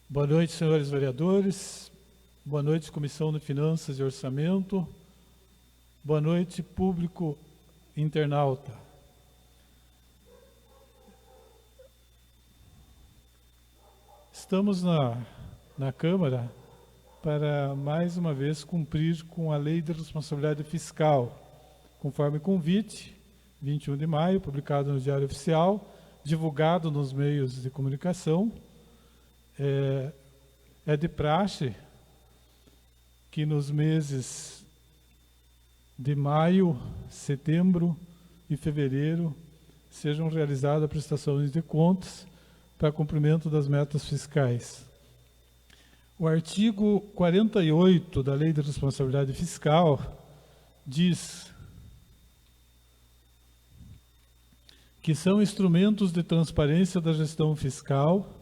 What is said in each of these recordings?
Boa noite, senhores vereadores. Boa noite, Comissão de Finanças e Orçamento. Boa noite, público internauta. Estamos na Câmara para, mais uma vez, cumprir com a Lei de Responsabilidade Fiscal, conforme convite, 21 de maio, publicado no Diário Oficial, divulgado nos meios de comunicação. É de praxe que nos meses de maio, setembro e fevereiro sejam realizadas prestações de contas para cumprimento das metas fiscais. O artigo 48 da Lei de Responsabilidade Fiscal diz que são instrumentos de transparência da gestão fiscal,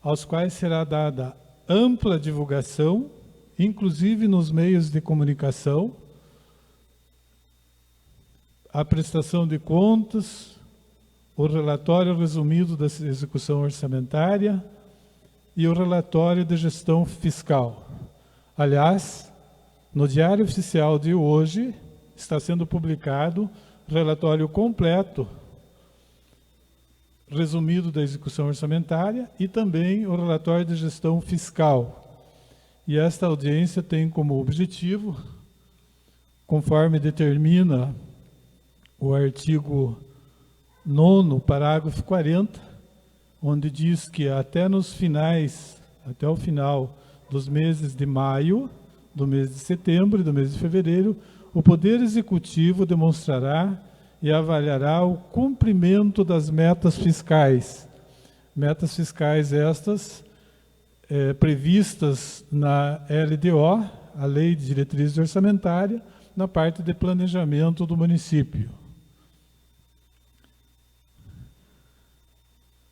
aos quais será dada ampla divulgação, inclusive nos meios de comunicação, a prestação de contas, o relatório resumido da execução orçamentária e o relatório de gestão fiscal. Aliás, no Diário Oficial de hoje está sendo publicado o relatório completo resumido da execução orçamentária e também o relatório de gestão fiscal. E esta audiência tem como objetivo, conforme determina o artigo 9º, parágrafo 40, onde diz que até o final dos meses de maio, do mês de setembro e do mês de fevereiro, o Poder Executivo demonstrará e avaliará o cumprimento das metas fiscais. Metas fiscais estas previstas na LDO, a Lei de Diretrizes Orçamentárias, na parte de planejamento do município.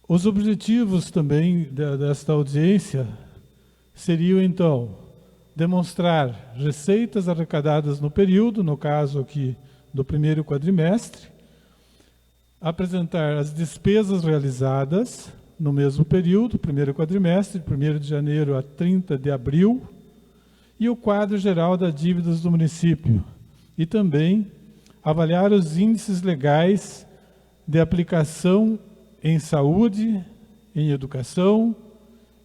Os objetivos também desta audiência seriam, então, demonstrar receitas arrecadadas no período, no caso aqui do primeiro quadrimestre, apresentar as despesas realizadas no mesmo período, primeiro quadrimestre, 1º de janeiro a 30 de abril, e o quadro geral das dívidas do município, e também avaliar os índices legais de aplicação em saúde, em educação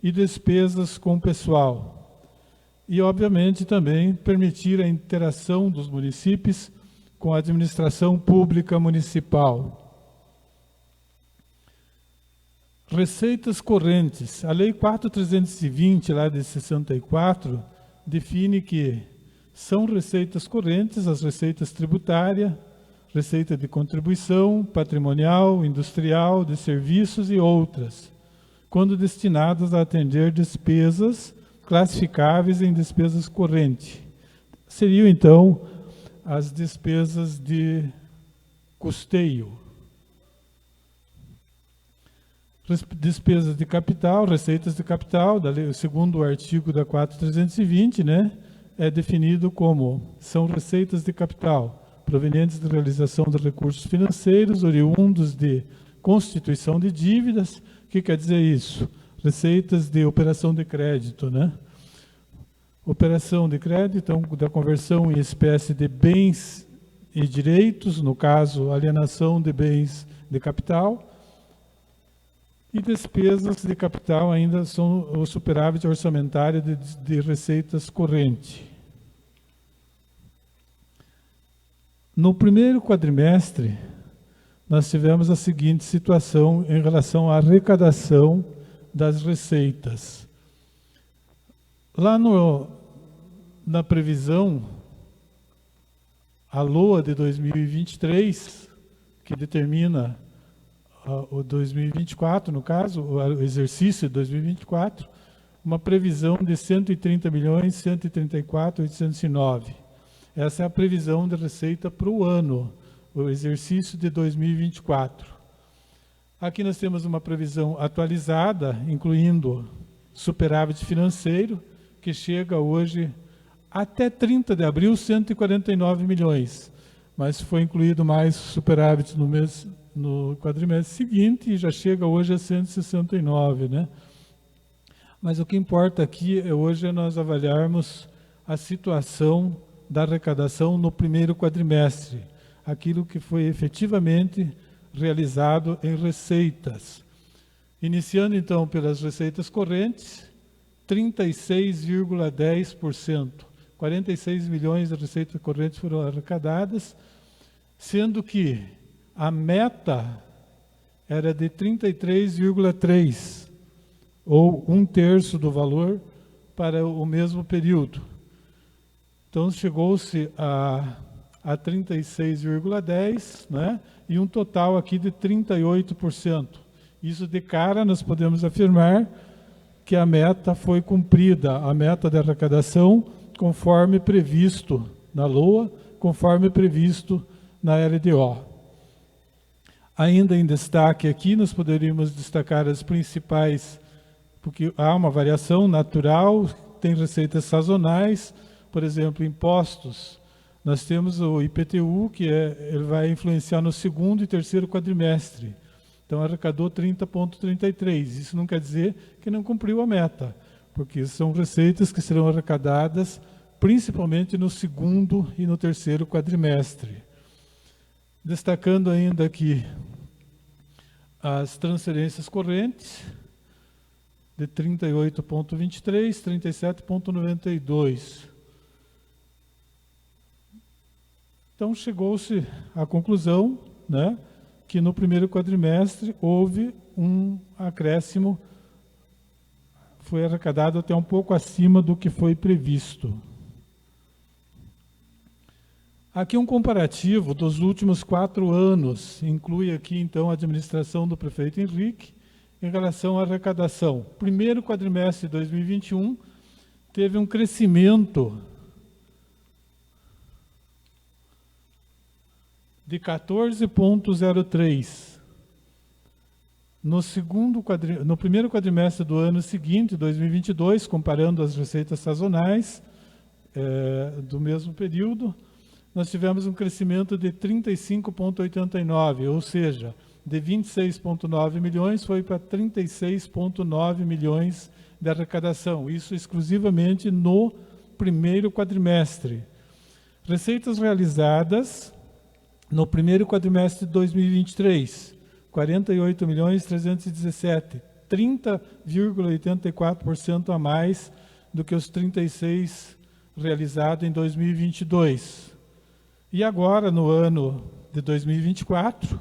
e despesas com o pessoal. E, obviamente, também permitir a interação dos municípios com a administração pública municipal. Receitas correntes. A Lei 4.320, lá de 64, define que são receitas correntes as receitas tributárias, receita de contribuição, patrimonial, industrial, de serviços e outras, quando destinadas a atender despesas classificáveis em despesas correntes. Seriam, então, as despesas de custeio. Despesas de capital, receitas de capital, segundo o artigo da 4.320, é definido como são receitas de capital provenientes da realização de recursos financeiros oriundos de constituição de dívidas. O que quer dizer isso? Receitas de operação de crédito, Operação de crédito, então, da conversão em espécie de bens e direitos, no caso, alienação de bens de capital, e despesas de capital ainda são o superávit orçamentário de receitas corrente. No primeiro quadrimestre, nós tivemos a seguinte situação em relação à arrecadação das receitas. Lá na previsão, a LOA de 2023, que determina o 2024, no caso, o exercício de 2024, uma previsão de 130.134.809. Essa é a previsão de receita para o ano, o exercício de 2024. Aqui nós temos uma previsão atualizada, incluindo superávit financeiro, que chega hoje, até 30 de abril, 149 milhões. Mas foi incluído mais superávit no quadrimestre seguinte e já chega hoje a 169, Mas o que importa aqui hoje é nós avaliarmos a situação da arrecadação no primeiro quadrimestre, aquilo que foi efetivamente realizado em receitas. Iniciando então pelas receitas correntes, 36,10%. 46 milhões de receitas correntes foram arrecadadas, sendo que a meta era de 33,3%, ou 1/3 do valor para o mesmo período. Então chegou-se a 36,10%, né? E um total aqui de 38%. Isso de cara nós podemos afirmar que a meta foi cumprida, a meta de arrecadação, conforme previsto na LOA, conforme previsto na LDO. Ainda em destaque aqui, nós poderíamos destacar as principais, porque há uma variação natural, tem receitas sazonais, por exemplo, impostos. Nós temos o IPTU, que ele vai influenciar no segundo e terceiro quadrimestre. Então, arrecadou 30,33. Isso não quer dizer que não cumpriu a meta, porque são receitas que serão arrecadadas principalmente no segundo e no terceiro quadrimestre. Destacando ainda aqui as transferências correntes, de 38,23, 37,92. Então, chegou-se à conclusão, né, que no primeiro quadrimestre houve um acréscimo, foi arrecadado até um pouco acima do que foi previsto. Aqui um comparativo dos últimos 4 anos, inclui aqui então a administração do prefeito Henrique, em relação à arrecadação. Primeiro quadrimestre de 2021 teve um crescimento de 14,03%. No primeiro quadrimestre do ano seguinte, 2022, comparando as receitas sazonais do mesmo período, nós tivemos um crescimento de 35,89%, ou seja, de 26,9 milhões foi para 36,9 milhões de arrecadação. Isso exclusivamente no primeiro quadrimestre. Receitas realizadas no primeiro quadrimestre de 2023, 48 milhões 317, 30,84% a mais do que os 36 realizados em 2022. E agora, no ano de 2024,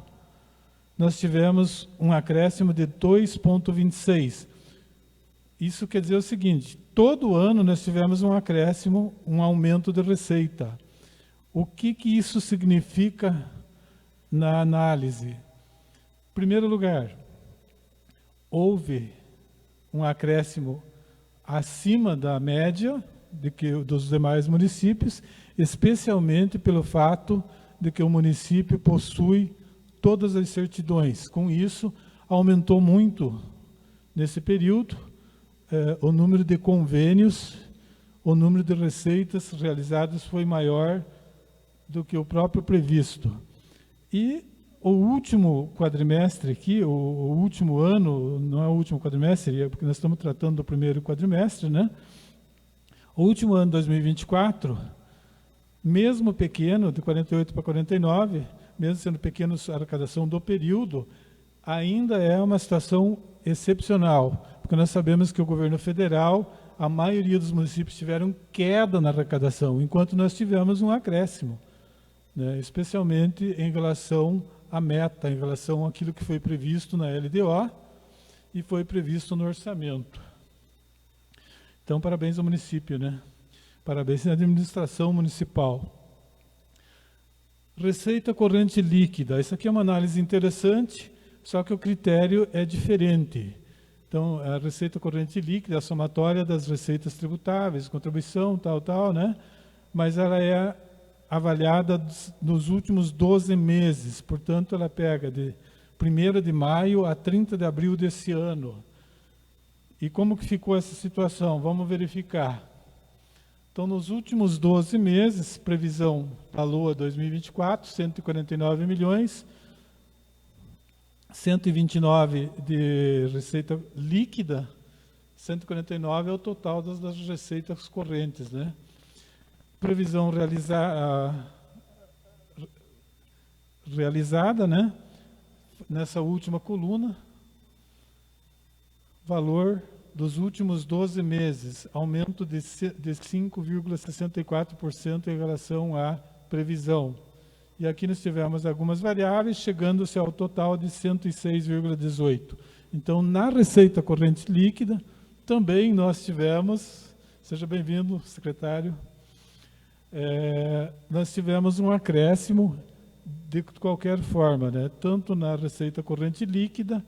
nós tivemos um acréscimo de 2,26. Isso quer dizer o seguinte, todo ano nós tivemos um acréscimo, um aumento de receita. O que isso significa na análise? Em primeiro lugar, houve um acréscimo acima da média dos demais municípios, especialmente pelo fato de que o município possui todas as certidões. Com isso, aumentou muito, nesse período, o número de convênios, o número de receitas realizadas foi maior do que o próprio previsto. E o último quadrimestre aqui, o último ano, não é o último quadrimestre, porque nós estamos tratando do primeiro quadrimestre, né? O último ano, 2024, mesmo pequeno, de 48 para 49, mesmo sendo pequeno a arrecadação do período, ainda é uma situação excepcional, porque nós sabemos que o governo federal, a maioria dos municípios tiveram queda na arrecadação, enquanto nós tivemos um acréscimo, né, especialmente em relação à meta, em relação àquilo que foi previsto na LDO e foi previsto no orçamento. Então, parabéns ao município, né? Parabéns à administração municipal. Receita corrente líquida. Isso aqui é uma análise interessante, só que o critério é diferente. Então, a receita corrente líquida é a somatória das receitas tributáveis, contribuição, tal, né? Mas ela é avaliada nos últimos 12 meses. Portanto, ela pega de 1º de maio a 30 de abril desse ano. E como que ficou essa situação? Vamos verificar. Então, nos últimos 12 meses, previsão da LOA 2024, 149 milhões, 129 de receita líquida, 149 é o total das receitas correntes, né? Previsão realizada, né? Nessa última coluna, valor dos últimos 12 meses, aumento de 5,64% em relação à previsão. E aqui nós tivemos algumas variáveis, chegando-se ao total de 106,18. Então, na receita corrente líquida, também nós tivemos, seja bem-vindo, secretário, nós tivemos um acréscimo de qualquer forma, né? Tanto na receita corrente líquida,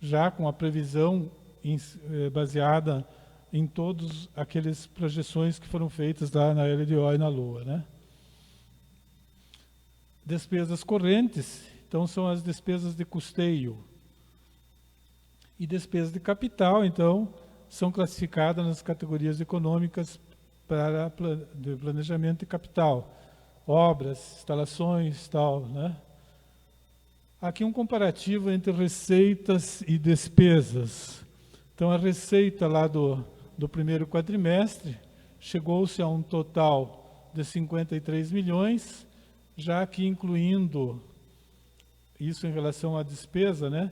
já com a previsão baseada em todas aquelas projeções que foram feitas lá na LDO e na LOA, né? Despesas correntes, então são as despesas de custeio. E despesas de capital, então, são classificadas nas categorias econômicas de planejamento de capital. Obras, instalações, tal, né? Aqui um comparativo entre receitas e despesas. Então, a receita lá do primeiro quadrimestre chegou-se a um total de 53 milhões, já aqui incluindo isso em relação à despesa, né?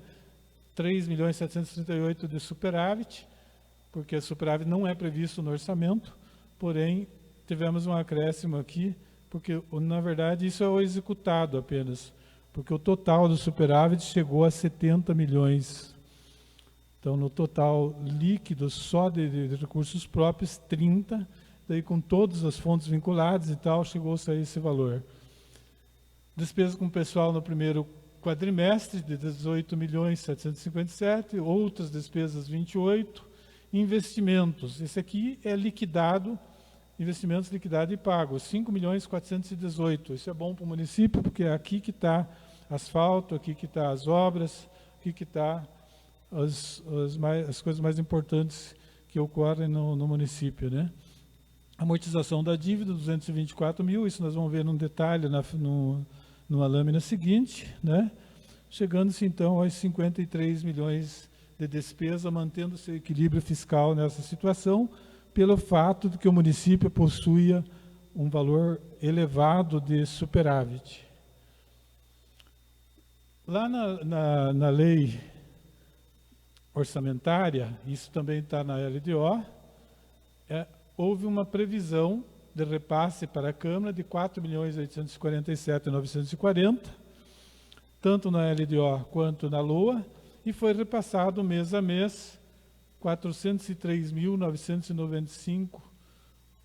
3.738 de superávit, porque superávit não é previsto no orçamento, porém, tivemos um acréscimo aqui, porque, na verdade, isso é o executado apenas, porque o total do superávit chegou a 70 milhões. Então, no total líquido, só de recursos próprios, 30, daí com todas as fontes vinculadas e tal, chegou-se a esse valor. Despesa com pessoal no primeiro quadrimestre, de 18.757, outras despesas 28, investimentos, esse aqui é liquidado, investimentos liquidado e pago, 5.418, isso é bom para o município, porque é aqui que está asfalto, aqui que está as obras, aqui que está as coisas mais importantes que ocorrem no município, né? Amortização da dívida, 224 mil, isso nós vamos ver num detalhe numa lâmina seguinte, né? Chegando-se então aos 53 milhões de despesa, mantendo seu equilíbrio fiscal nessa situação, pelo fato de que o município possuía um valor elevado de superávit. Lá na lei orçamentária, isso também está na LDO, houve uma previsão de repasse para a Câmara de 4.847.940, tanto na LDO quanto na LOA, e foi repassado mês a mês 403.995,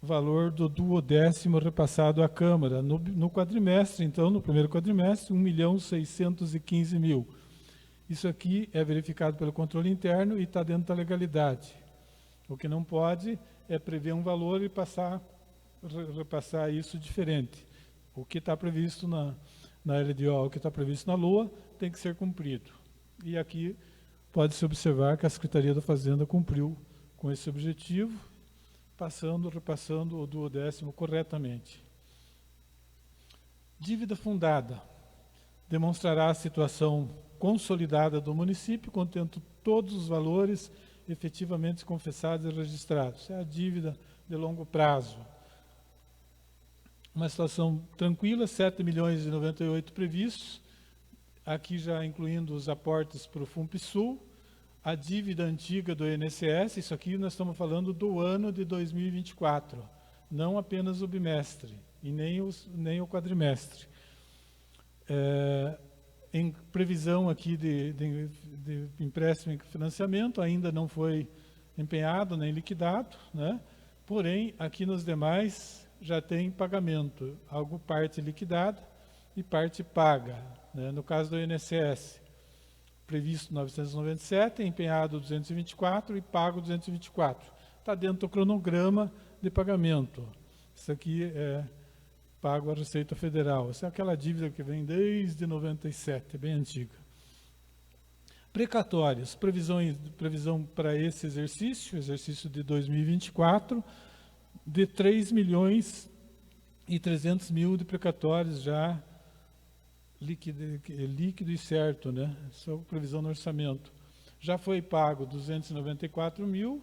valor do 12º repassado à Câmara. No quadrimestre, então, no primeiro quadrimestre, 1.615.000. Isso aqui é verificado pelo controle interno e está dentro da legalidade. O que não pode é prever um valor e repassar isso diferente. O que está previsto na LDO, o que está previsto na LOA, tem que ser cumprido. E aqui pode-se observar que a Secretaria da Fazenda cumpriu com esse objetivo, repassando o 12º corretamente. Dívida fundada. Demonstrará a situação consolidada do município, contendo todos os valores efetivamente confessados e registrados. É a dívida de longo prazo. Uma situação tranquila, 7.098 previstos, aqui já incluindo os aportes para o FUNPSUL, a dívida antiga do INSS, isso aqui nós estamos falando do ano de 2024, não apenas o bimestre, e nem o quadrimestre. Em previsão aqui de empréstimo e financiamento, ainda não foi empenhado nem liquidado, né? Porém, aqui nos demais já tem pagamento, algo parte liquidada e parte paga, né? No caso do INSS, previsto 997, empenhado 224 e pago 224. Está dentro do cronograma de pagamento. Isso aqui é pago à Receita Federal. Essa é aquela dívida que vem desde 97, é bem antiga. Precatórios, previsão para esse exercício de 2024, de 3.300.000 de precatórios já líquido e certo, né? Essa é a previsão no orçamento. Já foi pago 294 mil,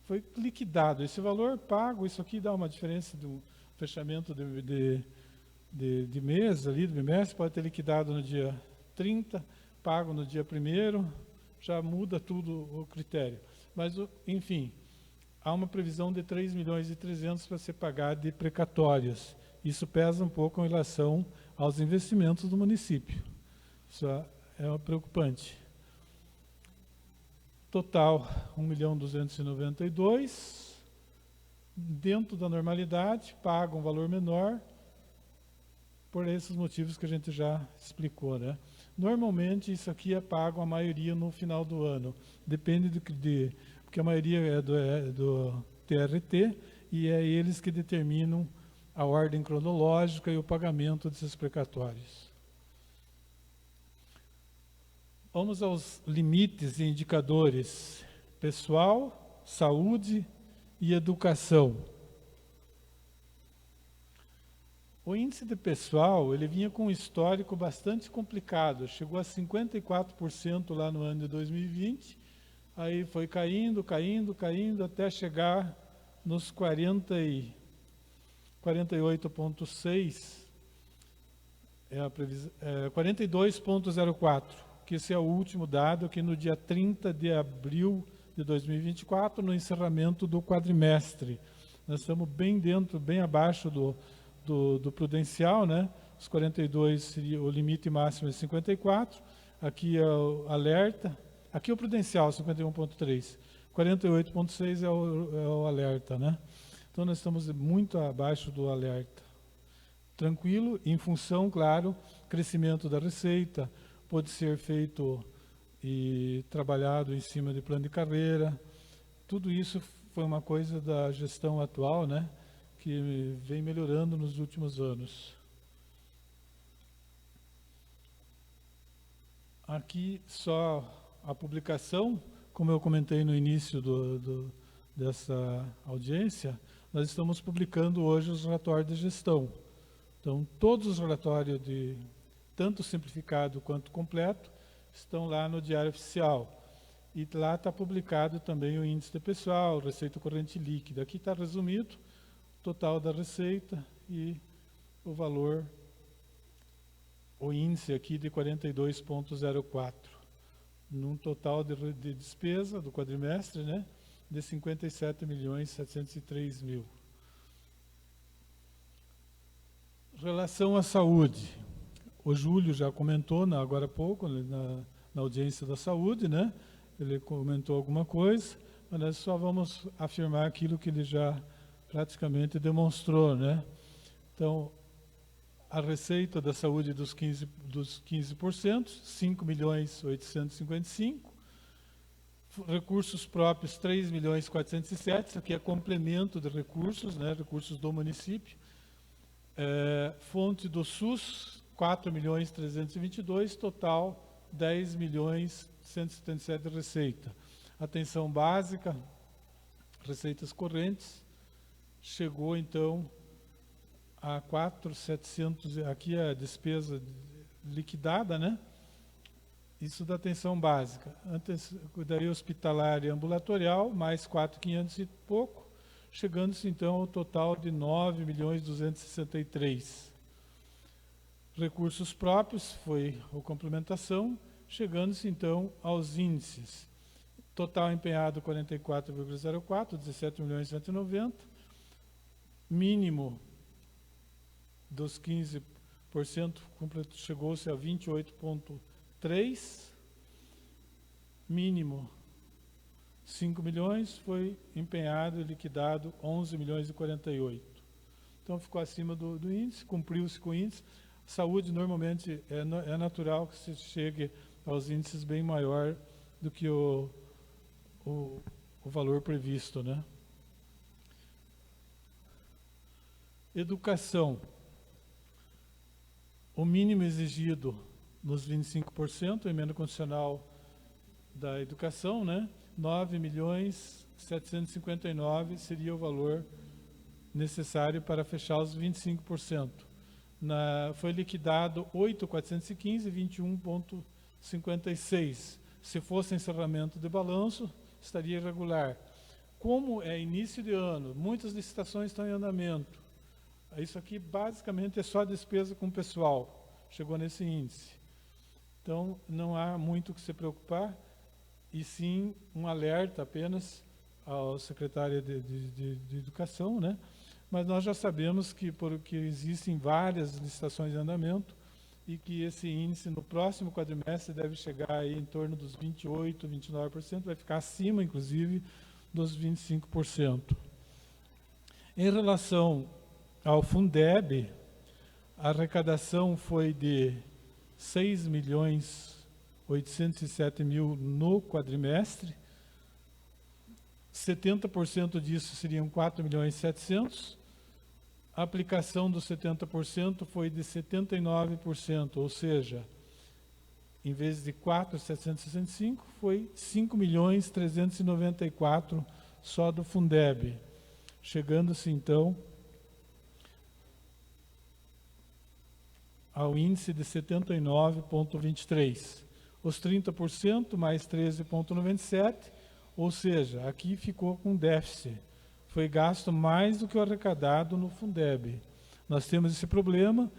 foi liquidado. Esse valor pago, isso aqui dá uma diferença do fechamento de mês ali, do bimestre, pode ter liquidado no dia 30, pago no dia 1º, já muda tudo o critério. Mas, enfim, há uma previsão de 3 milhões e 300 para ser pagado de precatórias. Isso pesa um pouco em relação aos investimentos do município. Isso é preocupante. Total, 1.292.000, dentro da normalidade, paga um valor menor, por esses motivos que a gente já explicou, né? Normalmente, isso aqui é pago a maioria no final do ano. Depende porque a maioria é do TRT, e é eles que determinam a ordem cronológica e o pagamento desses precatórios. Vamos aos limites e indicadores: pessoal, saúde e educação. O índice de pessoal, ele vinha com um histórico bastante complicado, chegou a 54% lá no ano de 2020, aí foi caindo, até chegar nos 48,6, 42,04, que esse é o último dado, que no dia 30 de abril de 2024, no encerramento do quadrimestre. Nós estamos bem dentro, bem abaixo do prudencial, né? Os 42 seria o limite máximo é 54, aqui é o alerta, aqui é o prudencial, 51,3, 48,6 é o alerta, né? Então nós estamos muito abaixo do alerta. Tranquilo, em função, claro, crescimento da receita, pode ser feito e trabalhado em cima de plano de carreira. Tudo isso foi uma coisa da gestão atual, né? Que vem melhorando nos últimos anos. Aqui só a publicação, como eu comentei no início dessa audiência, nós estamos publicando hoje os relatórios de gestão. Então, todos os relatórios, tanto simplificado quanto completo, estão lá no Diário Oficial. E lá está publicado também o índice de pessoal, receita corrente líquida. Aqui está resumido total da receita e o valor, o índice aqui de 42,04, num total de despesa do quadrimestre, né, de 57.703.000. Relação à saúde, o Júlio já comentou agora há pouco, na audiência da saúde, né, ele comentou alguma coisa, mas nós só vamos afirmar aquilo que ele já praticamente demonstrou, né? Então, a receita da saúde dos 15%, 5.855.000, recursos próprios 3.407.000, isso aqui é complemento de recursos, né? Recursos do município. Fonte do SUS, 4.322.000, total 10.177.000 de receita. Atenção básica, receitas correntes, chegou então a 4.700, aqui é a despesa liquidada, né? Isso da atenção básica. Daí hospitalar e ambulatorial, mais 4.500 e pouco, chegando-se então ao total de 9.263.000. Recursos próprios, foi a complementação, chegando-se então aos índices. Total empenhado 44,04, 17.190.000. Mínimo dos 15%, chegou-se a 28,3. Mínimo 5 milhões, foi empenhado e liquidado 11.048.000. Então ficou acima do índice, cumpriu-se com o índice. Saúde, normalmente, é natural que se chegue aos índices bem maior do que o valor previsto, né? Educação. O mínimo exigido nos 25%, emenda condicional da educação, né? 9.759.000 seria o valor necessário para fechar os 25%. Foi liquidado 8.415, 21,56. Se fosse encerramento de balanço, estaria irregular. como é início de ano, muitas licitações estão em andamento. Isso aqui basicamente é só despesa com o pessoal, chegou nesse índice. Então, não há muito o que se preocupar, e sim um alerta apenas ao secretário de Educação, né? Mas nós já sabemos que, porque existem várias licitações em andamento, e que esse índice no próximo quadrimestre deve chegar aí em torno dos 28%, 29%, vai ficar acima, inclusive, dos 25%. Em relação ao Fundeb, a arrecadação foi de 6.807.000 no quadrimestre, 70% disso seriam 4.700.000, a aplicação dos 70% foi de 79%, ou seja, em vez de 4.765, foi 5.394.000 só do Fundeb, chegando-se então ao índice de 79,23. Os 30% mais 13,97, ou seja, aqui ficou com déficit. Foi gasto mais do que o arrecadado no Fundeb. Nós temos esse problema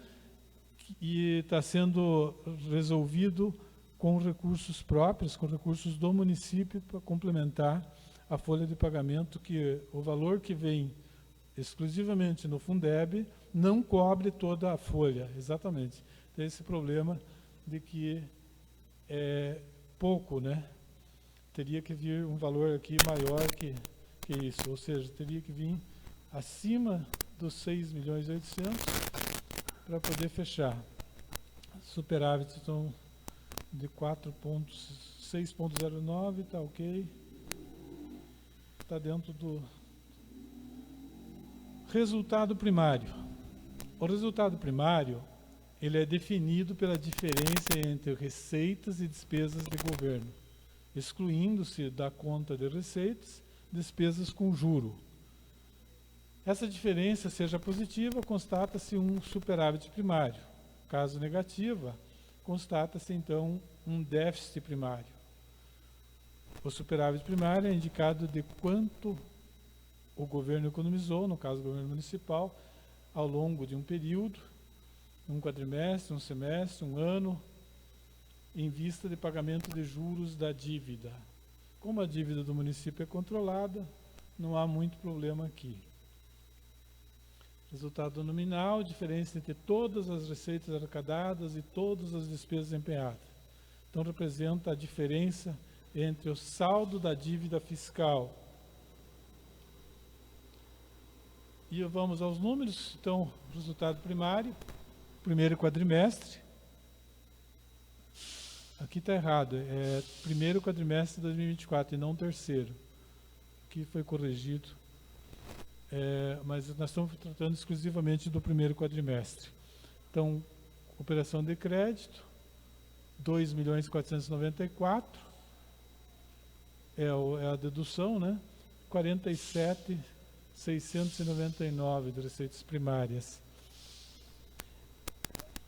e está sendo resolvido com recursos próprios, com recursos do município para complementar a folha de pagamento, que o valor que vem exclusivamente no Fundeb não cobre toda a folha, exatamente. Tem esse problema de que é pouco, né? Teria que vir um valor aqui maior que isso, ou seja, teria que vir acima dos 6.800.000 para poder fechar. Superávit então de 6,09, está ok. Está dentro do resultado primário. O resultado primário, ele é definido pela diferença entre receitas e despesas de governo, excluindo-se da conta de receitas, despesas com juro. Essa diferença, seja positiva, constata-se um superávit primário. Caso negativa, constata-se então um déficit primário. O superávit primário é indicado de quanto o governo economizou, no caso do governo municipal, ao longo de um período, um quadrimestre, um semestre, um ano, em vista de pagamento de juros da dívida. Como a dívida do município é controlada, não há muito problema aqui. Resultado nominal, diferença entre todas as receitas arrecadadas e todas as despesas empenhadas. Então, representa a diferença entre o saldo da dívida fiscal. E vamos aos números. Então, resultado primário, primeiro quadrimestre. Aqui está errado, é primeiro quadrimestre de 2024 e não terceiro. Aqui foi corrigido, mas nós estamos tratando exclusivamente do primeiro quadrimestre. Então, operação de crédito, 2.494.000, é a dedução, né? 47.699 de receitas primárias.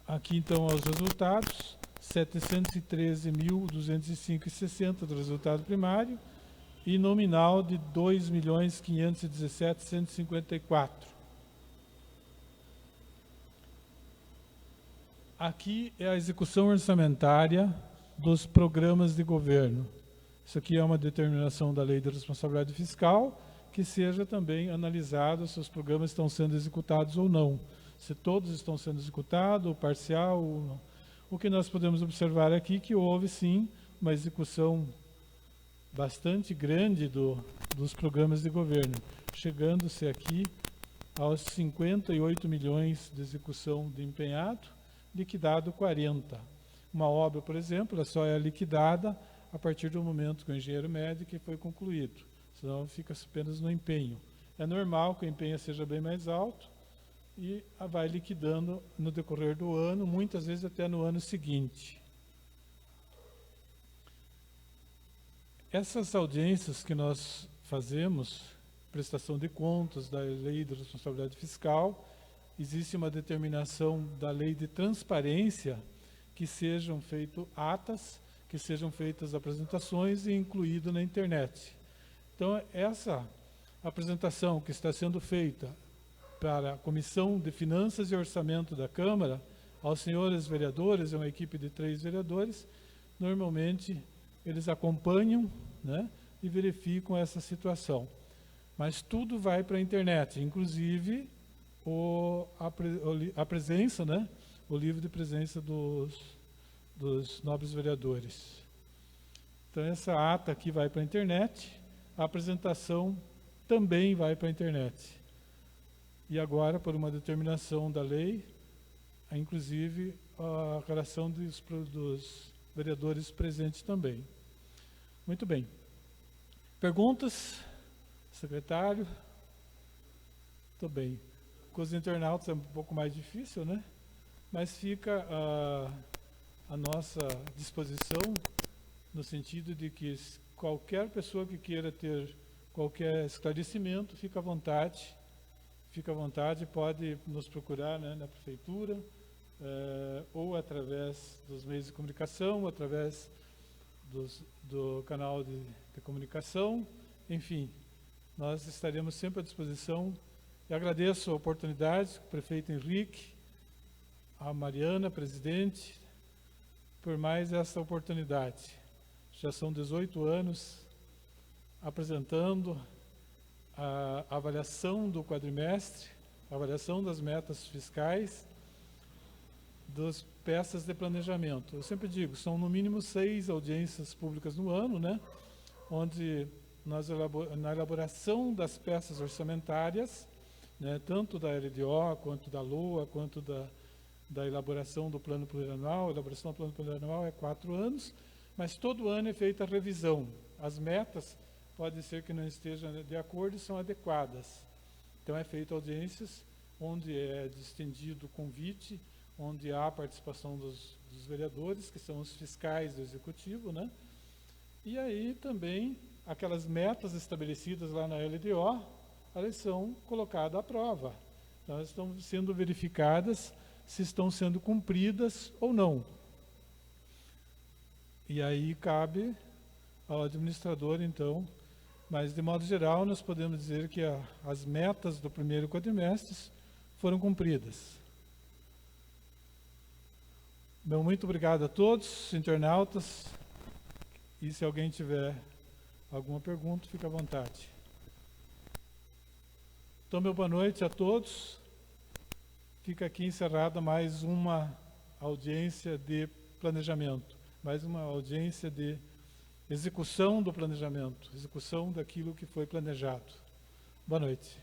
Aqui então os resultados, 713.205,60 do resultado primário e nominal de 2.517.154. Aqui é a execução orçamentária dos programas de governo. Isso aqui é uma determinação da Lei de Responsabilidade Fiscal, que seja também analisado se os programas estão sendo executados ou não. Se todos estão sendo executados, ou parcial, ou não. O que nós podemos observar aqui é que houve, sim, uma execução bastante grande dos programas de governo, chegando-se aqui aos 58 milhões de execução de empenhado, liquidado 40. Uma obra, por exemplo, ela só é liquidada a partir do momento que o engenheiro médico foi concluído, senão fica apenas no empenho. É normal que o empenho seja bem mais alto, e vai liquidando no decorrer do ano, muitas vezes até no ano seguinte. Essas audiências que nós fazemos, prestação de contas da Lei de Responsabilidade Fiscal, existe uma determinação da Lei de Transparência que sejam feitas atas, que sejam feitas apresentações e incluído na internet. Então, essa apresentação que está sendo feita para a Comissão de Finanças e Orçamento da Câmara, aos senhores vereadores, é uma equipe de 3 vereadores, normalmente eles acompanham, né, e verificam essa situação. Mas tudo vai para a internet, inclusive a presença, né, o livro de presença dos nobres vereadores. Então essa ata aqui vai para a internet, a apresentação também vai para a internet. E agora, por uma determinação da lei, inclusive a relação dos vereadores presentes também. Muito bem. Perguntas? Secretário? Muito bem. Com os internautas é um pouco mais difícil, né? Mas fica a nossa disposição no sentido de que qualquer pessoa que queira ter qualquer esclarecimento, fica à vontade, pode nos procurar, né, na prefeitura, ou através dos meios de comunicação, ou através do canal de comunicação, enfim, nós estaremos sempre à disposição. E agradeço a oportunidade, o prefeito Henrique, a Mariana, presidente, por mais essa oportunidade. Já são 18 anos apresentando a avaliação do quadrimestre, a avaliação das metas fiscais, das peças de planejamento. Eu sempre digo, são no mínimo 6 audiências públicas no ano, né? Onde na elaboração das peças orçamentárias, né, tanto da LDO, quanto da LOA, quanto da elaboração do plano plurianual. A elaboração do plano plurianual é 4 anos, mas todo ano é feita a revisão. As metas pode ser que não estejam de acordo e são adequadas. Então é feita audiências onde é estendido o convite, onde há a participação dos vereadores, que são os fiscais do executivo, né? E aí também aquelas metas estabelecidas lá na LDO, elas são colocadas à prova. Então, elas estão sendo verificadas se estão sendo cumpridas ou não. E aí cabe ao administrador, então, mas de modo geral nós podemos dizer que as metas do primeiro quadrimestre foram cumpridas. Bom, muito obrigado a todos, internautas, e se alguém tiver alguma pergunta, fique à vontade. Então, meu boa noite a todos. Fica aqui encerrada mais uma audiência de planejamento, mais uma audiência de execução do planejamento, execução daquilo que foi planejado. Boa noite.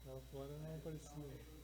Lá fora não aparecia.